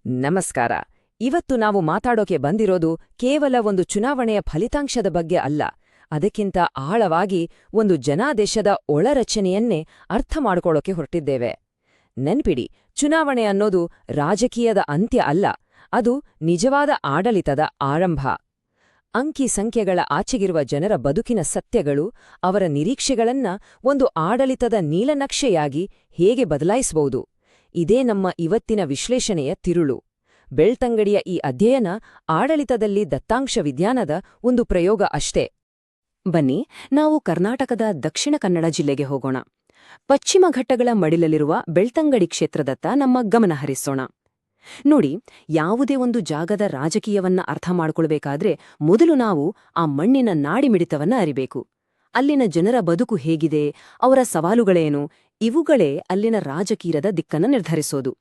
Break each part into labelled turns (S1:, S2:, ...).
S1: ನಮಸ್ಕಾರ. ಇವತ್ತು ನಾವು ಮಾತಾಡೋಕೆ ಬಂದಿರೋದು ಕೇವಲ ಒಂದು ಚುನಾವಣೆಯ ಫಲಿತಾಂಶದ ಬಗ್ಗೆ ಅಲ್ಲ, ಅದಕ್ಕಿಂತ ಆಳವಾಗಿ ಒಂದು ಜನಾದೇಶದ ಒಳರಚನೆಯನ್ನೇ ಅರ್ಥ ಮಾಡ್ಕೊಳ್ಳೋಕೆ ಹೊರಟಿದ್ದೇವೆ. ನೆನ್ಪಿಡಿ, ಚುನಾವಣೆ ಅನ್ನೋದು ರಾಜಕೀಯದ ಅಂತ್ಯ ಅಲ್ಲ, ಅದು ನಿಜವಾದ ಆಡಳಿತದ ಆರಂಭ. ಅಂಕಿ ಸಂಖ್ಯೆಗಳ ಆಚೆಗಿರುವ ಜನರ ಬದುಕಿನ ಸತ್ಯಗಳು, ಅವರ ನಿರೀಕ್ಷೆಗಳನ್ನ ಒಂದು ಆಡಳಿತದ ನೀಲನಕ್ಷೆಯಾಗಿ ಹೇಗೆ ಬದಲಾಯಿಸಬಹುದು, ಇದೇ ನಮ್ಮ ಇವತ್ತಿನ ವಿಶ್ಲೇಷಣೆಯ ತಿರುಳು. ಬೆಳ್ತಂಗಡಿಯ ಈ ಅಧ್ಯಯನ ಆಡಳಿತದಲ್ಲಿ ದತ್ತಾಂಶ ವಿಜ್ಞಾನದ ಒಂದು ಪ್ರಯೋಗ ಅಷ್ಟೇ. ಬನ್ನಿ, ನಾವು ಕರ್ನಾಟಕದ ದಕ್ಷಿಣ ಕನ್ನಡ ಜಿಲ್ಲೆಗೆ ಹೋಗೋಣ. ಪಶ್ಚಿಮ ಘಟ್ಟಗಳ ಮಡಿಲಲ್ಲಿರುವ ಬೆಳ್ತಂಗಡಿ ಕ್ಷೇತ್ರದತ್ತ ನಮ್ಮ ಗಮನ ಹರಿಸೋಣ. ನೋಡಿ, ಯಾವುದೇ ಒಂದು ಜಾಗದ ರಾಜಕೀಯವನ್ನ ಅರ್ಥ ಮಾಡ್ಕೊಳ್ಬೇಕಾದ್ರೆ ಮೊದಲು ನಾವು ಆ ಮಣ್ಣಿನ ನಾಡಿಮಿಡಿತವನ್ನ ಅರಿಬೇಕು. ಅಲ್ಲಿನ ಜನರ ಬದುಕು ಹೇಗಿದೆ, ಅವರ ಸವಾಲುಗಳೇನು, ಇವುಗಳೇ ಅಲ್ಲಿನ ರಾಜಕೀಯದ ದಿಕ್ಕನ್ನು ನಿರ್ಧರಿಸೋದು.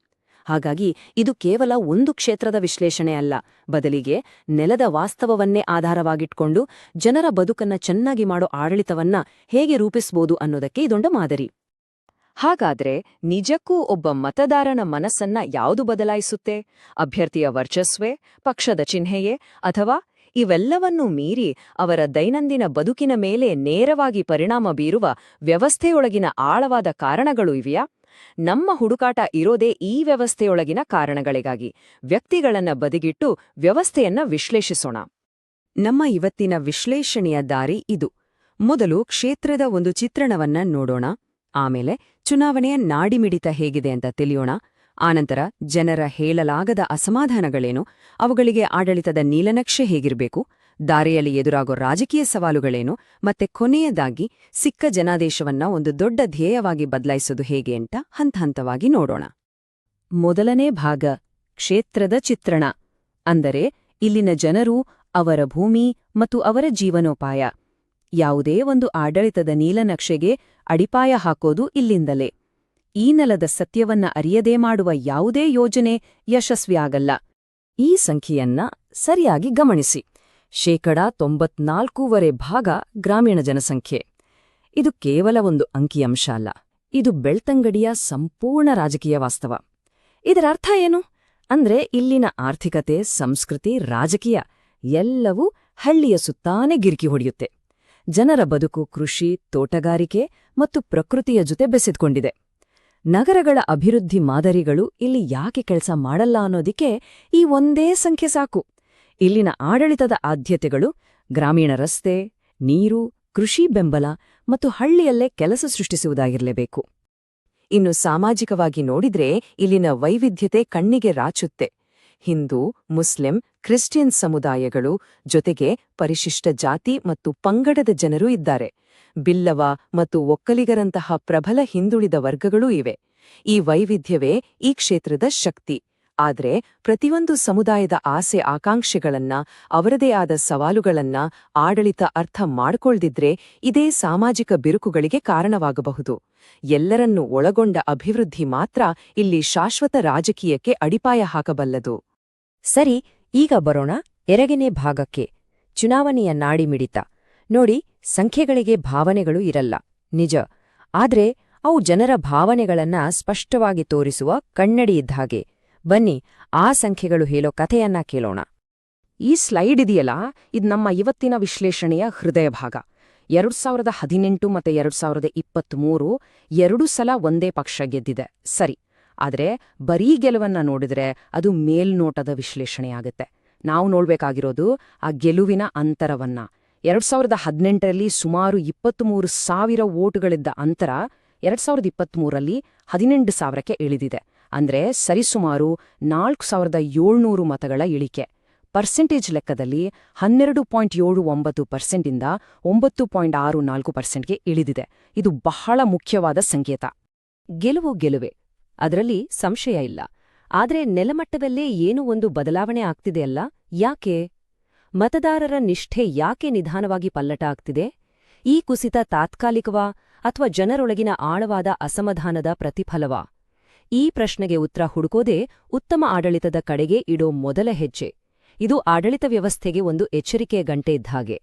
S1: ಹಾಗಾಗಿ ಇದು ಕೇವಲ ಒಂದು ಕ್ಷೇತ್ರದ ವಿಶ್ಲೇಷಣೆ ಅಲ್ಲ, ಬದಲಿಗೆ ನೆಲದ ವಾಸ್ತವವನ್ನೇ ಆಧಾರವಾಗಿಟ್ಕೊಂಡು ಜನರ ಬದುಕನ್ನ ಚೆನ್ನಾಗಿ ಮಾಡೋ ಆಡಳಿತವನ್ನ ಹೇಗೆ ರೂಪಿಸ್ಬೋದು ಅನ್ನೋದಕ್ಕೆ ಇದೊಂದು ಮಾದರಿ. ಹಾಗಾದ್ರೆ ನಿಜಕ್ಕೂ ಒಬ್ಬ ಮತದಾರನ ಮನಸ್ಸನ್ನ ಯಾವುದು ಬದಲಾಯಿಸುತ್ತೆ? ಅಭ್ಯರ್ಥಿಯ ವರ್ಚಸ್ವೇ, ಪಕ್ಷದ ಚಿಹ್ನೆಯೇ, ಅಥವಾ ಇವೆಲ್ಲವನ್ನೂ ಮೀರಿ ಅವರ ದೈನಂದಿನ ಬದುಕಿನ ಮೇಲೆ ನೇರವಾಗಿ ಪರಿಣಾಮ ಬೀರುವ ವ್ಯವಸ್ಥೆಯೊಳಗಿನ ಆಳವಾದ ಕಾರಣಗಳು ಇವೆಯಾ? ನಮ್ಮ ಹುಡುಕಾಟ ಇರೋದೇ ಈ ವ್ಯವಸ್ಥೆಯೊಳಗಿನ ಕಾರಣಗಳಿಗಾಗಿ. ವ್ಯಕ್ತಿಗಳನ್ನ ಬದಿಗಿಟ್ಟು ವ್ಯವಸ್ಥೆಯನ್ನ ವಿಶ್ಲೇಷಿಸೋಣ. ನಮ್ಮ ಇವತ್ತಿನ ವಿಶ್ಲೇಷಣೆಯ ದಾರಿ ಇದು. ಮೊದಲು ಕ್ಷೇತ್ರದ ಒಂದು ಚಿತ್ರಣವನ್ನ ನೋಡೋಣ, ಆಮೇಲೆ ಚುನಾವಣೆಯ ನಾಡಿಮಿಡಿತ ಹೇಗಿದೆ ಅಂತ ತಿಳಿಯೋಣ, ಆನಂತರ ಜನರ ಹೇಳಲಾಗದ ಅಸಮಾಧಾನಗಳೇನು, ಅವುಗಳಿಗೆ ಆಡಳಿತದ ನೀಲನಕ್ಷೆ ಹೇಗಿರಬೇಕು, ದಾರಿಯಲ್ಲಿ ಎದುರಾಗೋ ರಾಜಕೀಯ ಸವಾಲುಗಳೇನು, ಮತ್ತೆ ಕೊನೆಯದಾಗಿ ಸಿಕ್ಕ ಜನಾದೇಶವನ್ನ ಒಂದು ದೊಡ್ಡ ಧ್ಯೇಯವಾಗಿ ಬದಲಾಯಿಸೋದು ಹೇಗೆ ಅಂತ ಹಂತಹಂತವಾಗಿ ನೋಡೋಣ. ಮೊದಲನೇ ಭಾಗ, ಕ್ಷೇತ್ರದ ಚಿತ್ರಣ. ಅಂದರೆ ಇಲ್ಲಿನ ಜನರು, ಅವರ ಭೂಮಿ ಮತ್ತು ಅವರ ಜೀವನೋಪಾಯ. ಯಾವುದೇ ಒಂದು ಆಡಳಿತದ ನೀಲನಕ್ಷೆಗೆ ಅಡಿಪಾಯ ಹಾಕೋದು ಇಲ್ಲಿಂದಲೇ. ಈ ನೆಲದ ಸತ್ಯವನ್ನ ಅರಿಯದೇ ಮಾಡುವ ಯಾವುದೇ ಯೋಜನೆ ಯಶಸ್ವಿಯಾಗಲ್ಲ. ಈ ಸಂಖ್ಯೆಯನ್ನ ಸರಿಯಾಗಿ ಗಮನಿಸಿ. 94% ಗ್ರಾಮೀಣ ಜನಸಂಖ್ಯೆ. ಇದು ಕೇವಲ ಒಂದು ಅಂಕಿಅಂಶ ಅಲ್ಲ, ಇದು ಬೆಳ್ತಂಗಡಿಯ ಸಂಪೂರ್ಣ ರಾಜಕೀಯ ವಾಸ್ತವ. ಇದರ ಅರ್ಥ ಏನು? ಅಂದ್ರೆ ಇಲ್ಲಿನ ಆರ್ಥಿಕತೆ, ಸಂಸ್ಕೃತಿ, ರಾಜಕೀಯ ಎಲ್ಲವೂ ಹಳ್ಳಿಯ ಸುತ್ತಾನೇ ಗಿರ್ಕಿ ಹೊಡೆಯುತ್ತೆ. ಜನರ ಬದುಕು ಕೃಷಿ, ತೋಟಗಾರಿಕೆ ಮತ್ತು ಪ್ರಕೃತಿಯ ಜೊತೆ ಬೆಸೆದುಕೊಂಡಿದೆ. ನಗರಗಳ ಅಭಿವೃದ್ಧಿ ಮಾದರಿಗಳು ಇಲ್ಲಿ ಯಾಕೆ ಕೆಲಸ ಮಾಡಲ್ಲ ಅನ್ನೋದಿಕ್ಕೆ ಈ ಒಂದೇ ಸಂಖ್ಯೆ ಸಾಕು. ಇಲ್ಲಿನ ಆಡಳಿತದ ಆದ್ಯತೆಗಳು ಗ್ರಾಮೀಣ ರಸ್ತೆ, ನೀರು, ಕೃಷಿ ಬೆಂಬಲ ಮತ್ತು ಹಳ್ಳಿಯಲ್ಲೇ ಕೆಲಸ ಸೃಷ್ಟಿಸುವುದಾಗಿರಲೇಬೇಕು. ಇನ್ನು ಸಾಮಾಜಿಕವಾಗಿ ನೋಡಿದ್ರೆ ಇಲ್ಲಿನ ವೈವಿಧ್ಯತೆ ಕಣ್ಣಿಗೆ ರಾಚುತ್ತೆ. ಹಿಂದೂ, ಮುಸ್ಲಿಂ, ಕ್ರಿಶ್ಚಿಯನ್ ಸಮುದಾಯಗಳು, ಜೊತೆಗೆ ಪರಿಶಿಷ್ಟ ಜಾತಿ ಮತ್ತು ಪಂಗಡದ ಜನರೂ ಇದ್ದಾರೆ. ಬಿಲ್ಲವ ಮತ್ತು ಒಕ್ಕಲಿಗರಂತಹ ಪ್ರಬಲ ಹಿಂದುಳಿದ ವರ್ಗಗಳೂ ಇವೆ. ಈ ವೈವಿಧ್ಯವೇ ಈ ಕ್ಷೇತ್ರದ ಶಕ್ತಿ. ಆದ್ರೆ ಪ್ರತಿಯೊಂದು ಸಮುದಾಯದ ಆಸೆ ಆಕಾಂಕ್ಷೆಗಳನ್ನ, ಅವರದೇ ಆದ ಸವಾಲುಗಳನ್ನ ಆಡಳಿತ ಅರ್ಥ ಮಾಡ್ಕೊಳ್ದಿದ್ರೆ ಇದೇ ಸಾಮಾಜಿಕ ಬಿರುಕುಗಳಿಗೆ ಕಾರಣವಾಗಬಹುದು. ಎಲ್ಲರನ್ನೂ ಒಳಗೊಂಡ ಅಭಿವೃದ್ಧಿ ಮಾತ್ರ ಇಲ್ಲಿ ಶಾಶ್ವತ ರಾಜಕೀಯಕ್ಕೆ ಅಡಿಪಾಯ ಹಾಕಬಲ್ಲದು. ಸರಿ, ಈಗ ಬರೋಣ ಎರಡನೇ ಭಾಗಕ್ಕೆ, ಚುನಾವಣೆಯ ನಾಡಿಮಿಡಿತ. ನೋಡಿ, ಸಂಖ್ಯೆಗಳಿಗೆ ಭಾವನೆಗಳು ಇರಲ್ಲ, ನಿಜ. ಆದ್ರೆ ಅವು ಜನರ ಭಾವನೆಗಳನ್ನ ಸ್ಪಷ್ಟವಾಗಿ ತೋರಿಸುವ ಕನ್ನಡಿ ಇದ್ದಾಗೆ. ಬನ್ನಿ, ಆ ಸಂಖ್ಯೆಗಳು ಹೇಳೋ ಕಥೆಯನ್ನ ಕೇಳೋಣ. ಈ ಸ್ಲೈಡ್ ಇದೆಯಲ್ಲ, ಇದು ನಮ್ಮ ಇವತ್ತಿನ ವಿಶ್ಲೇಷಣೆಯ ಹೃದಯ ಭಾಗ. 2018 ಮತ್ತು 2023 ಎರಡೂ ಸಲ ಒಂದೇ ಪಕ್ಷ ಗೆದ್ದಿದೆ, ಸರಿ. ಆದರೆ ಬರೀ ಗೆಲುವನ್ನ ನೋಡಿದ್ರೆ ಅದು ಮೇಲ್ನೋಟದ ವಿಶ್ಲೇಷಣೆಯಾಗುತ್ತೆ. ನಾವು ನೋಡ್ಬೇಕಾಗಿರೋದು ಆ ಗೆಲುವಿನ ಅಂತರವನ್ನ. 2018ರಲ್ಲಿ ಸುಮಾರು 23,000 ವೋಟುಗಳಿದ್ದ ಅಂತರ 2023ರಲ್ಲಿ 18,000ಕ್ಕೆ ಇಳಿದಿದೆ. ಅಂದ್ರೆ ಸರಿಸುಮಾರು 4,700 ಮತಗಳ ಇಳಿಕೆ. ಪರ್ಸೆಂಟೇಜ್ ಲೆಕ್ಕದಲ್ಲಿ 12.79%ಇಂದ 9.64%ಗೆ ಇಳಿದಿದೆ. ಇದು ಬಹಳ ಮುಖ್ಯವಾದ ಸಂಕೇತ. ಗೆಲುವು ಗೆಲುವೆ, ಅದರಲ್ಲಿ ಸಂಶಯ ಇಲ್ಲ. ಆದ್ರೆ ನೆಲಮಟ್ಟದಲ್ಲೇ ಏನೋ ಒಂದು ಬದಲಾವಣೆ ಆಗ್ತಿದೆಯಲ್ಲ, ಯಾಕೆ? ಮತದಾರರ ನಿಷ್ಠೆ ಯಾಕೆ ನಿಧಾನವಾಗಿ ಪಲ್ಲಟ ಆಗ್ತಿದೆ? ಈ ಕುಸಿತ ತಾತ್ಕಾಲಿಕವಾ ಅಥವಾ ಜನರೊಳಗಿನ ಆಳವಾದ ಅಸಮಾಧಾನದ ಪ್ರತಿಫಲವಾ? ಈ ಪ್ರಶ್ನೆಗೆ ಉತ್ತರ ಹುಡುಕೋದೇ ಉತ್ತಮ ಆಡಳಿತದ ಕಡೆಗೆ ಇಡೋ ಮೊದಲ ಹೆಜ್ಜೆ. ಇದು ಆಡಳಿತ ವ್ಯವಸ್ಥೆಗೆ ಒಂದು ಎಚ್ಚರಿಕೆಯ ಗಂಟೆ ಇದ್ಹಾಗೆ.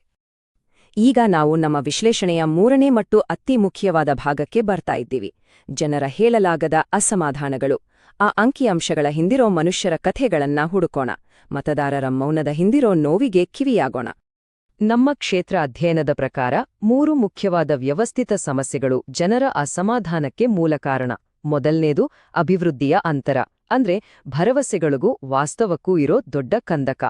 S1: ಈಗ ನಾವು ನಮ್ಮ ವಿಶ್ಲೇಷಣೆಯ ಮೂರನೇ ಮತ್ತು ಅತಿ ಮುಖ್ಯವಾದ ಭಾಗಕ್ಕೆ ಬರ್ತಾ ಇದ್ದೀವಿ. ಜನರ ಹೇಳಲಾಗದ ಅಸಮಾಧಾನಗಳು. ಆ ಅಂಕಿಅಂಶಗಳ ಹಿಂದಿರೋ ಮನುಷ್ಯರ ಕಥೆಗಳನ್ನ ಹುಡುಕೋಣ. ಮತದಾರರ ಮೌನದ ಹಿಂದಿರೋ ನೋವಿಗೆ ಕಿವಿಯಾಗೋಣ. ನಮ್ಮ ಕ್ಷೇತ್ರ ಅಧ್ಯಯನದ ಪ್ರಕಾರ 3 ಮುಖ್ಯವಾದ ವ್ಯವಸ್ಥಿತ ಸಮಸ್ಯೆಗಳು ಜನರ ಅಸಮಾಧಾನಕ್ಕೆ ಮೂಲ ಕಾರಣ. ಮೊದಲನೇದು ಅಭಿವೃದ್ಧಿಯ ಅಂತರ, ಅಂದ್ರೆ ಭರವಸೆಗಳಿಗೂ ವಾಸ್ತವಕ್ಕೂ ಇರೋ ದೊಡ್ಡ ಕಂದಕ.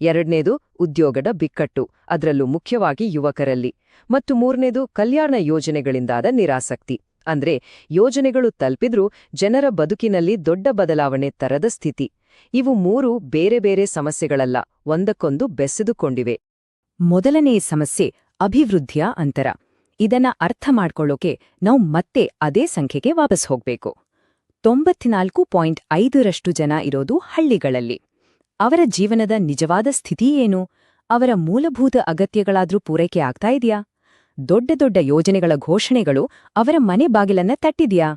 S1: ಎರಡನೇದು ಉದ್ಯೋಗದ ಬಿಕ್ಕಟ್ಟು, ಅದರಲ್ಲೂ ಮುಖ್ಯವಾಗಿ ಯುವಕರಲ್ಲಿ. ಮತ್ತು ಮೂರನೇದು ಕಲ್ಯಾಣ ಯೋಜನೆಗಳಿಂದಾದ ನಿರಾಸಕ್ತಿ, ಅಂದ್ರೆ ಯೋಜನೆಗಳು ತಲುಪಿದ್ರೂ ಜನರ ಬದುಕಿನಲ್ಲಿ ದೊಡ್ಡ ಬದಲಾವಣೆ ತರದ ಸ್ಥಿತಿ. ಇವು 3 ಬೇರೆ ಬೇರೆ ಸಮಸ್ಯೆಗಳಲ್ಲ, ಒಂದಕ್ಕೊಂದು ಬೆಸೆದುಕೊಂಡಿವೆ. ಮೊದಲನೇ ಸಮಸ್ಯೆ ಅಭಿವೃದ್ಧಿಯ ಅಂತರ. ಇದನ್ನ ಅರ್ಥ ಮಾಡ್ಕೊಳ್ಳೋಕೆ ನಾವು ಮತ್ತೆ ಅದೇ ಸಂಖ್ಯೆಗೆ ವಾಪಸ್ ಹೋಗ್ಬೇಕು. 94.5% ಜನ ಇರೋದು ಹಳ್ಳಿಗಳಲ್ಲಿ. ಅವರ ಜೀವನದ ನಿಜವಾದ ಸ್ಥಿತಿ ಏನು? ಅವರ ಮೂಲಭೂತ ಅಗತ್ಯಗಳಾದ್ರೂ ಪೂರೈಕೆ ಆಗ್ತಾ ಇದೆಯಾ? ದೊಡ್ಡ ದೊಡ್ಡ ಯೋಜನೆಗಳ ಘೋಷಣೆಗಳು ಅವರ ಮನೆ ಬಾಗಿಲನ್ನ ತಟ್ಟಿದ್ಯಾ?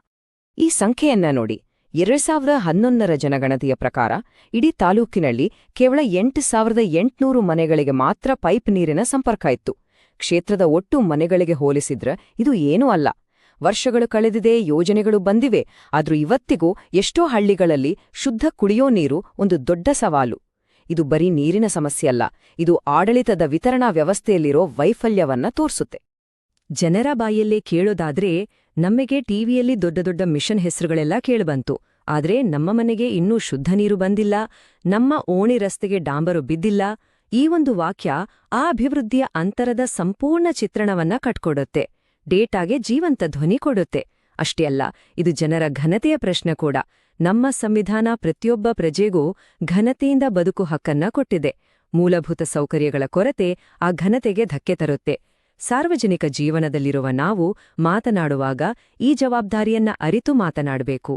S1: ಈ ಸಂಖ್ಯೆಯನ್ನ ನೋಡಿ. 2011ರ ಜನಗಣತಿಯ ಪ್ರಕಾರ ಇಡೀ ತಾಲೂಕಿನಲ್ಲಿ ಕೇವಲ 8,800 ಮನೆಗಳಿಗೆ ಮಾತ್ರ ಪೈಪ್ ನೀರಿನ ಸಂಪರ್ಕ ಇತ್ತು. ಕ್ಷೇತ್ರದ ಒಟ್ಟು ಮನೆಗಳಿಗೆ ಹೋಲಿಸಿದ್ರೆ ಇದು ಏನೂ ಅಲ್ಲ. ವರ್ಷಗಳು ಕಳೆದಿದೆ, ಯೋಜನೆಗಳು ಬಂದಿವೆ, ಆದ್ರೂ ಇವತ್ತಿಗೂ ಎಷ್ಟೋ ಹಳ್ಳಿಗಳಲ್ಲಿ ಶುದ್ಧ ಕುಡಿಯೋ ನೀರು ಒಂದು ದೊಡ್ಡ ಸವಾಲು. ಇದು ಬರೀ ನೀರಿನ ಸಮಸ್ಯೆಯಲ್ಲ, ಇದು ಆಡಳಿತದ ವಿತರಣಾ ವ್ಯವಸ್ಥೆಯಲ್ಲಿರೋ ವೈಫಲ್ಯವನ್ನ ತೋರ್ಸುತ್ತೆ. ಜನರ ಬಾಯಲ್ಲೇ ಕೇಳೋದಾದ್ರೆ, ನಮಗೆ ಟಿವಿಯಲ್ಲಿ ದೊಡ್ಡ ದೊಡ್ಡ ಮಿಷನ್ ಹೆಸರುಗಳೆಲ್ಲ ಕೇಳಿಬಂತು, ಆದ್ರೆ ನಮ್ಮ ಮನೆಗೆ ಇನ್ನೂ ಶುದ್ಧ ನೀರು ಬಂದಿಲ್ಲ, ನಮ್ಮ ಓಣಿ ರಸ್ತೆಗೆ ಡಾಂಬರು ಬಿದ್ದಿಲ್ಲ. ಈ ಒಂದು ವಾಕ್ಯ ಆ ಅಭಿವೃದ್ಧಿಯ ಅಂತರದ ಸಂಪೂರ್ಣ ಚಿತ್ರಣವನ್ನ ಕಟ್ಕೊಡುತ್ತೆ, ಡೇಟಾಗೆ ಜೀವಂತ ಧ್ವನಿ ಕೊಡುತ್ತೆ. ಅಷ್ಟೇ ಅಲ್ಲ, ಇದು ಜನರ ಘನತೆಯ ಪ್ರಶ್ನೆ ಕೂಡ. ನಮ್ಮ ಸಂವಿಧಾನ ಪ್ರತಿಯೊಬ್ಬ ಪ್ರಜೆಗೂ ಘನತೆಯಿಂದ ಬದುಕು ಹಕ್ಕನ್ನ ಕೊಟ್ಟಿದೆ. ಮೂಲಭೂತ ಸೌಕರ್ಯಗಳ ಕೊರತೆ ಆ ಘನತೆಗೆ ಧಕ್ಕೆ ತರುತ್ತೆ. ಸಾರ್ವಜನಿಕ ಜೀವನದಲ್ಲಿರುವ ನಾವು ಮಾತನಾಡುವಾಗ ಈ ಜವಾಬ್ದಾರಿಯನ್ನ ಅರಿತು ಮಾತನಾಡಬೇಕು.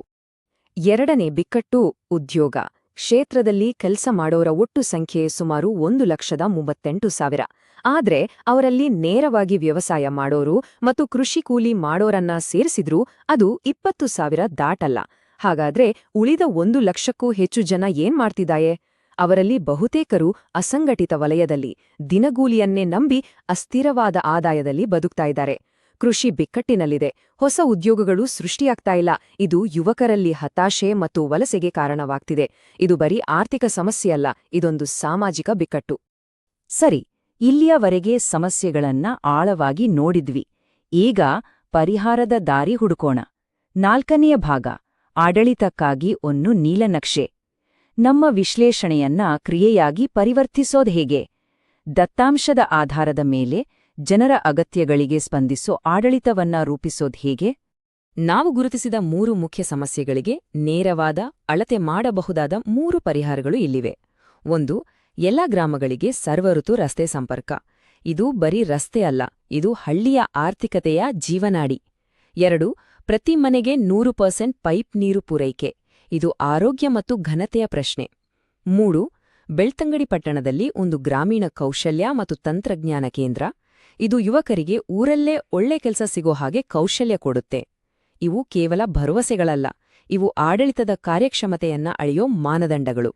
S1: ಎರಡನೇ ಬಿಕ್ಕಟ್ಟು ಉದ್ಯೋಗ. ಕ್ಷೇತ್ರದಲ್ಲಿ ಕೆಲಸ ಮಾಡೋರ ಒಟ್ಟು ಸಂಖ್ಯೆ ಸುಮಾರು 1,38,000. ಆದ್ರೆ ಅವರಲ್ಲಿ ನೇರವಾಗಿ ವ್ಯವಸಾಯ ಮಾಡೋರು ಮತ್ತು ಕೃಷಿ ಕೂಲಿ ಮಾಡೋರನ್ನ ಸೇರಿಸಿದ್ರೂ ಅದು 20,000 ದಾಟಲ್ಲ. ಹಾಗಾದ್ರೆ ಉಳಿದ 1,00,000ಕ್ಕೂ ಹೆಚ್ಚು ಜನ ಏನ್ ಮಾಡ್ತಿದ್ದಾಯೆ? ಅವರಲ್ಲಿ ಬಹುತೇಕರು ಅಸಂಘಟಿತ ವಲಯದಲ್ಲಿ ದಿನಗೂಲಿಯನ್ನೇ ನಂಬಿ ಅಸ್ಥಿರವಾದ ಆದಾಯದಲ್ಲಿ ಬದುಕ್ತಾ ಇದ್ದಾರೆ. ಕೃಷಿ ಬಿಕ್ಕಟ್ಟಿನಲ್ಲಿದೆ, ಹೊಸ ಉದ್ಯೋಗಗಳು ಸೃಷ್ಟಿಯಾಗ್ತಾ ಇಲ್ಲ. ಇದು ಯುವಕರಲ್ಲಿ ಹತಾಶೆ ಮತ್ತು ವಲಸೆಗೆ ಕಾರಣವಾಗ್ತಿದೆ. ಇದು ಬರೀ ಆರ್ಥಿಕ ಸಮಸ್ಯೆಯಲ್ಲ, ಇದೊಂದು ಸಾಮಾಜಿಕ ಬಿಕ್ಕಟ್ಟು. ಸರಿ, ಇಲ್ಲಿಯವರೆಗೆ ಸಮಸ್ಯೆಗಳನ್ನ ಆಳವಾಗಿ ನೋಡಿದ್ವಿ. ಈಗ ಪರಿಹಾರದ ದಾರಿ ಹುಡುಕೋಣ. 4ನೆಯ ಭಾಗ, ಆಡಳಿತಕ್ಕಾಗಿ ಒಂದು ನೀಲನಕ್ಷೆ. ನಮ್ಮ ವಿಶ್ಲೇಷಣೆಯನ್ನ ಕ್ರಿಯೆಯಾಗಿ ಪರಿವರ್ತಿಸೋದು ಹೇಗೆ? ದತ್ತಾಂಶದ ಆಧಾರದ ಮೇಲೆ ಜನರ ಅಗತ್ಯಗಳಿಗೆ ಸ್ಪಂದಿಸೋ ಆಡಳಿತವನ್ನ ರೂಪಿಸೋದು ಹೇಗೆ? ನಾವು ಗುರುತಿಸಿದ 3 ಮುಖ್ಯ ಸಮಸ್ಯೆಗಳಿಗೆ ನೇರವಾದ, ಅಳತೆ ಮಾಡಬಹುದಾದ 3 ಪರಿಹಾರಗಳು ಇಲ್ಲಿವೆ. 1. ಎಲ್ಲ ಗ್ರಾಮಗಳಿಗೆ ಸರ್ವಋತು ರಸ್ತೆ ಸಂಪರ್ಕ. ಇದು ಬರೀ ರಸ್ತೆ ಅಲ್ಲ, ಇದು ಹಳ್ಳಿಯ ಆರ್ಥಿಕತೆಯ ಜೀವನಾಡಿ. 2. ಪ್ರತಿ ಮನೆಗೆ 100% ಪೈಪ್ ನೀರು ಪೂರೈಕೆ. ಇದು ಆರೋಗ್ಯ ಮತ್ತು ಘನತೆಯ ಪ್ರಶ್ನೆ. 3. ಬೆಳ್ತಂಗಡಿ ಪಟ್ಟಣದಲ್ಲಿ ಒಂದು ಗ್ರಾಮೀಣ ಕೌಶಲ್ಯ ಮತ್ತು ತಂತ್ರಜ್ಞಾನ ಕೇಂದ್ರ. ಇದು ಯುವಕರಿಗೆ ಊರಲ್ಲೇ ಒಳ್ಳೆ ಕೆಲಸ ಸಿಗೋ ಹಾಗೆ ಕೌಶಲ್ಯ ಕೊಡುತ್ತೆ. ಇವು ಕೇವಲ ಭರವಸೆಗಳಲ್ಲ, ಇವು ಆಡಳಿತದ ಕಾರ್ಯಕ್ಷಮತೆಯನ್ನ ಅಳೆಯೋ ಮಾನದಂಡಗಳು.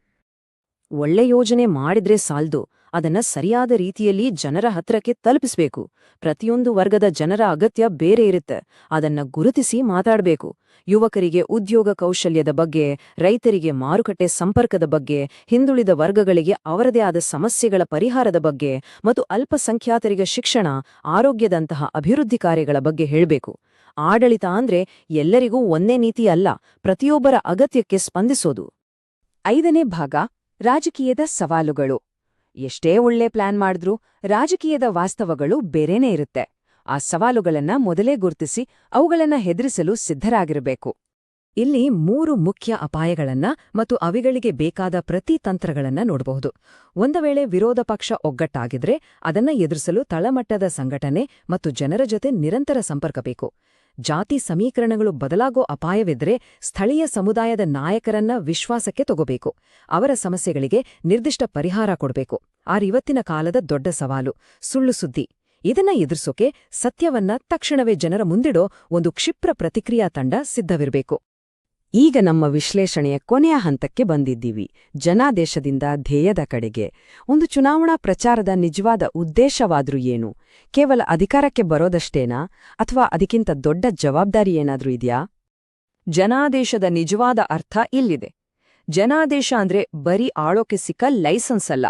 S1: ಒಳ್ಳೆ ಯೋಜನೆ ಮಾಡಿದ್ರೆ ಸಾಲ್ದು, ಅದನ್ನ ಸರಿಯಾದ ರೀತಿಯಲ್ಲಿ ಜನರ ಹತ್ರಕ್ಕೆ ತಲುಪಿಸ್ಬೇಕು. ಪ್ರತಿಯೊಂದು ವರ್ಗದ ಜನರ ಅಗತ್ಯ ಬೇರೆ ಇರುತ್ತೆ, ಅದನ್ನ ಗುರುತಿಸಿ ಮಾತಾಡಬೇಕು. ಯುವಕರಿಗೆ ಉದ್ಯೋಗ ಕೌಶಲ್ಯದ ಬಗ್ಗೆ, ರೈತರಿಗೆ ಮಾರುಕಟ್ಟೆ ಸಂಪರ್ಕದ ಬಗ್ಗೆ, ಹಿಂದುಳಿದ ವರ್ಗಗಳಿಗೆ ಅವರದೇ ಆದ ಸಮಸ್ಯೆಗಳ ಪರಿಹಾರದ ಬಗ್ಗೆ ಮತ್ತು ಅಲ್ಪಸಂಖ್ಯಾತರಿಗೆ ಶಿಕ್ಷಣ, ಆರೋಗ್ಯದಂತಹ ಅಭಿವೃದ್ಧಿ ಕಾರ್ಯಗಳ ಬಗ್ಗೆ ಹೇಳಬೇಕು. ಆಡಳಿತ ಅಂದ್ರೆ ಎಲ್ಲರಿಗೂ ಒಂದೇ ನೀತಿ ಅಲ್ಲ, ಪ್ರತಿಯೊಬ್ಬರ ಅಗತ್ಯಕ್ಕೆ ಸ್ಪಂದಿಸೋದು. 5ನೇ ಭಾಗ, ರಾಜಕೀಯದ ಸವಾಲುಗಳು. ಎಷ್ಟೇ ಒಳ್ಳೆ ಪ್ಲಾನ್ ಮಾಡಿದ್ರೂ ರಾಜಕೀಯದ ವಾಸ್ತವಗಳು ಬೇರೆನೇ ಇರುತ್ತೆ. ಆ ಸವಾಲುಗಳನ್ನ ಮೊದಲೇ ಗುರುತಿಸಿ ಅವುಗಳನ್ನ ಹೆದರಿಸಲು ಸಿದ್ಧರಾಗಿರಬೇಕು. ಇಲ್ಲಿ 3 ಮುಖ್ಯ ಅಪಾಯಗಳನ್ನ ಮತ್ತು ಅವುಗಳಿಗೆ ಬೇಕಾದ ಪ್ರತಿ ತಂತ್ರಗಳನ್ನ ನೋಡಬಹುದು. ಒಂದು ವೇಳೆ ವಿರೋಧ ಪಕ್ಷ ಒಗ್ಗಟ್ಟಾಗಿದ್ರೆ ಅದನ್ನ ಎದುರಿಸಲು ತಳಮಟ್ಟದ ಸಂಘಟನೆ ಮತ್ತು ಜನರ ಜೊತೆ ನಿರಂತರ ಸಂಪರ್ಕ ಬೇಕು. ಜಾತಿ ಸಮೀಕರಣಗಳು ಬದಲಾಗೋ ಅಪಾಯವಿದ್ರೆ ಸ್ಥಳೀಯ ಸಮುದಾಯದ ನಾಯಕರನ್ನ ವಿಶ್ವಾಸಕ್ಕೆ ತಗೋಬೇಕು. ಅವರ ಸಮಸ್ಯೆಗಳಿಗೆ ನಿರ್ದಿಷ್ಟ ಪರಿಹಾರ ಕೊಡಬೇಕು. ಇವತ್ತಿನ ಕಾಲದ ದೊಡ್ಡ ಸವಾಲು ಸುಳ್ಳು ಸುದ್ದಿ. ಇದನ್ನ ಎದುರಿಸೋಕೆ ಸತ್ಯವನ್ನ ತಕ್ಷಣವೇ ಜನರ ಮುಂದಿಡೋ ಒಂದು ಕ್ಷಿಪ್ರ ಪ್ರತಿಕ್ರಿಯಾ ತಂಡ ಸಿದ್ಧವಿರಬೇಕು. ಈಗ ನಮ್ಮ ವಿಶ್ಲೇಷಣೆಯ ಕೊನೆಯ ಹಂತಕ್ಕೆ ಬಂದಿದ್ದೀವಿ, ಜನಾದೇಶದಿಂದ ಧ್ಯೇಯದ ಕಡೆಗೆ. ಒಂದು ಚುನಾವಣಾ ಪ್ರಚಾರದ ನಿಜವಾದ ಉದ್ದೇಶವಾದ್ರೂ ಏನು? ಕೇವಲ ಅಧಿಕಾರಕ್ಕೆ ಬರೋದಷ್ಟೇನಾ, ಅಥವಾ ಅದಕ್ಕಿಂತ ದೊಡ್ಡ ಜವಾಬ್ದಾರಿ ಏನಾದ್ರೂ ಇದೆಯಾ? ಜನಾದೇಶದ ನಿಜವಾದ ಅರ್ಥ ಇಲ್ಲಿದೆ. ಜನಾದೇಶ ಅಂದ್ರೆ ಬರೀ ಆಳೋಕೆ ಸಿಕ್ಕ ಲೈಸೆನ್ಸ್ ಅಲ್ಲ.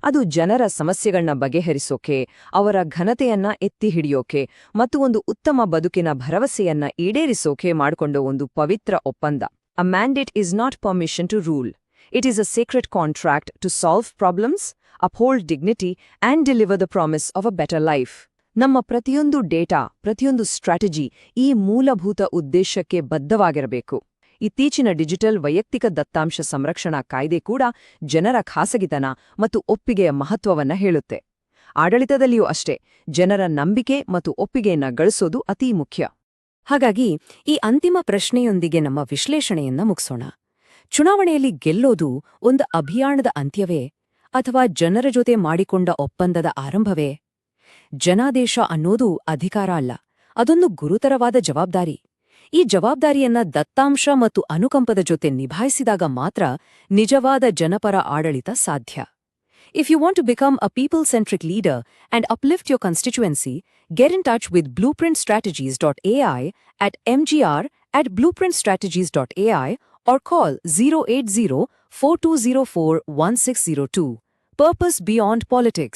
S1: ಅದು ಜನರ ಸಮಸ್ಯೆಗಳನ್ನ ಬಗೆಹರಿಸೋಕೆ, ಅವರ ಘನತೆಯನ್ನ ಎತ್ತಿ ಹಿಡಿಯೋಕೆ ಮತ್ತು ಒಂದು ಉತ್ತಮ ಬದುಕಿನ ಭರವಸೆಯನ್ನ ಈಡೇರಿಸೋಕೆ ಮಾಡಿಕೊಂಡ ಒಂದು ಪವಿತ್ರ ಒಪ್ಪಂದ. A mandate is not permission to rule. It is a secret contract to solve problems, uphold dignity and deliver the promise of a better life. ನಮ್ಮ ಪ್ರತಿಯೊಂದು ಡೇಟಾ, ಪ್ರತಿಯೊಂದು ಸ್ಟ್ರಾಟಜಿ ಈ ಮೂಲಭೂತ ಉದ್ದೇಶಕ್ಕೆ ಬದ್ಧವಾಗಿರಬೇಕು. ಇತ್ತೀಚಿನ ಡಿಜಿಟಲ್ ವೈಯಕ್ತಿಕ ದತ್ತಾಂಶ ಸಂರಕ್ಷಣಾ ಕಾಯ್ದೆ ಕೂಡ ಜನರ ಖಾಸಗಿತನ ಮತ್ತು ಒಪ್ಪಿಗೆಯ ಮಹತ್ವವನ್ನ ಹೇಳುತ್ತೆ. ಆಡಳಿತದಲ್ಲಿಯೂ ಅಷ್ಟೇ, ಜನರ ನಂಬಿಕೆ ಮತ್ತು ಒಪ್ಪಿಗೆಯನ್ನ ಗಳಿಸೋದು ಅತೀ ಮುಖ್ಯ. ಹಾಗಾಗಿ ಈ ಅಂತಿಮ ಪ್ರಶ್ನೆಯೊಂದಿಗೆ ನಮ್ಮ ವಿಶ್ಲೇಷಣೆಯನ್ನ ಮುಗಿಸೋಣ. ಚುನಾವಣೆಯಲ್ಲಿ ಗೆಲ್ಲೋದು ಒಂದು ಅಭಿಯಾನದ ಅಂತ್ಯವೇ ಅಥವಾ ಜನರ ಜೊತೆ ಮಾಡಿಕೊಂಡ ಒಪ್ಪಂದದ ಆರಂಭವೇ? ಜನಾದೇಶ ಅನ್ನೋದು ಅಧಿಕಾರ ಅಲ್ಲ, ಅದೊಂದು ಗುರುತರವಾದ ಜವಾಬ್ದಾರಿ. ಈ ಜವಾಬ್ದಾರಿಯನ್ನ ದತ್ತಾಂಶ ಮತ್ತು ಅನುಕಂಪದ ಜೊತೆ ನಿಭಾಯಿಸಿದಾಗ ಮಾತ್ರ ನಿಜವಾದ ಜನಪರ ಆಡಳಿತ ಸಾಧ್ಯ. If you want to become a people-centric leader and uplift your constituency, get in touch with blueprintstrategies.ai at mgr@blueprintstrategies.ai or call 080-4204-1602. Purpose Beyond Politics.